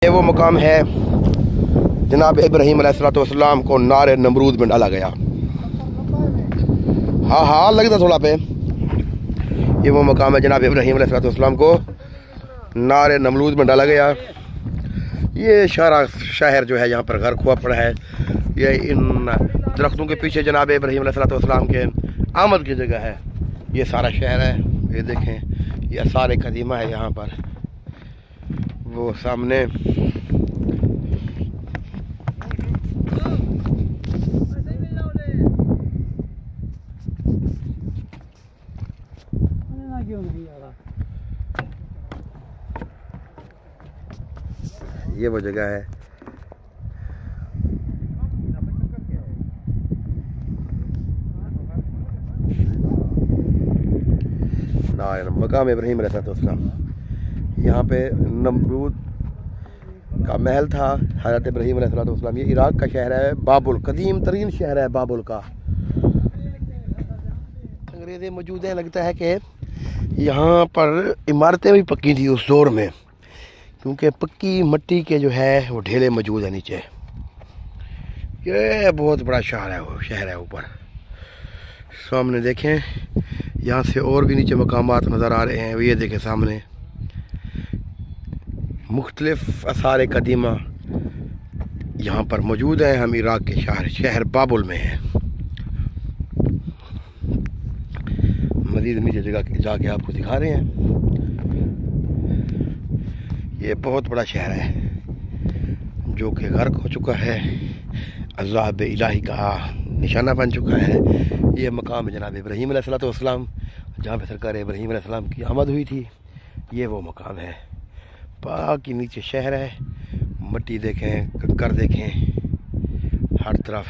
ये वो मकाम है जनाब इब्राहीम अलैहिस्सलाम को नारे नमरूद में डाला गया। हाँ हाँ लगता थोड़ा पे। ये वो मकाम है जनाब इब्राहीम अलैहिस्सलाम को नारे नमरूद में डाला गया। ये शहर जो है यहाँ पर घर खुआ पड़ा है। ये इन दरख्तों के पीछे जनाब इब्राहीम अलैहिस्सलाम के आमद की जगह है। ये सारा शहर है। ये देखें ये आसार कदीमा है यहाँ पर। वो सामने ये वो जगह है। मकाम इब्राहीम अलैहिस्सलाम। यहाँ पे नमरूद का महल था हज़रत इब्राहीम अलैहिस्सलाम। ये इराक का शहर है बाबुल, कदीम तरीन शहर है बाबुल का। अंग्रेज़ें मौजूद हैं। लगता है कि यहाँ पर इमारतें भी पक्की थी उस दौर में, क्योंकि पक्की मिट्टी के जो है वो ढेले मौजूद है नीचे। ये बहुत बड़ा शहर है ऊपर। सामने देखें यहाँ से और भी नीचे मकामात नज़र आ रहे हैं। ये देखें सामने मुख्तलिफ आसार कदीमा यहाँ पर मौजूद हैं। हम इराक के शहर बाबुल में हैं। मज़ीद नीचे जगह जाके आपको दिखा रहे हैं। ये बहुत बड़ा शहर है जो कि गर्क हो चुका है, अज़ाब इलाही का निशाना बन चुका है। ये मकाम जनाब इब्राहीम अलैहिस्सलाम जहाँ पे सरकार इब्राहीम अलैहिस्सलाम की आमद हुई थी। ये वो मकाम है। बाकी नीचे शहर है। मिट्टी देखें, कंकर देखें, हर तरफ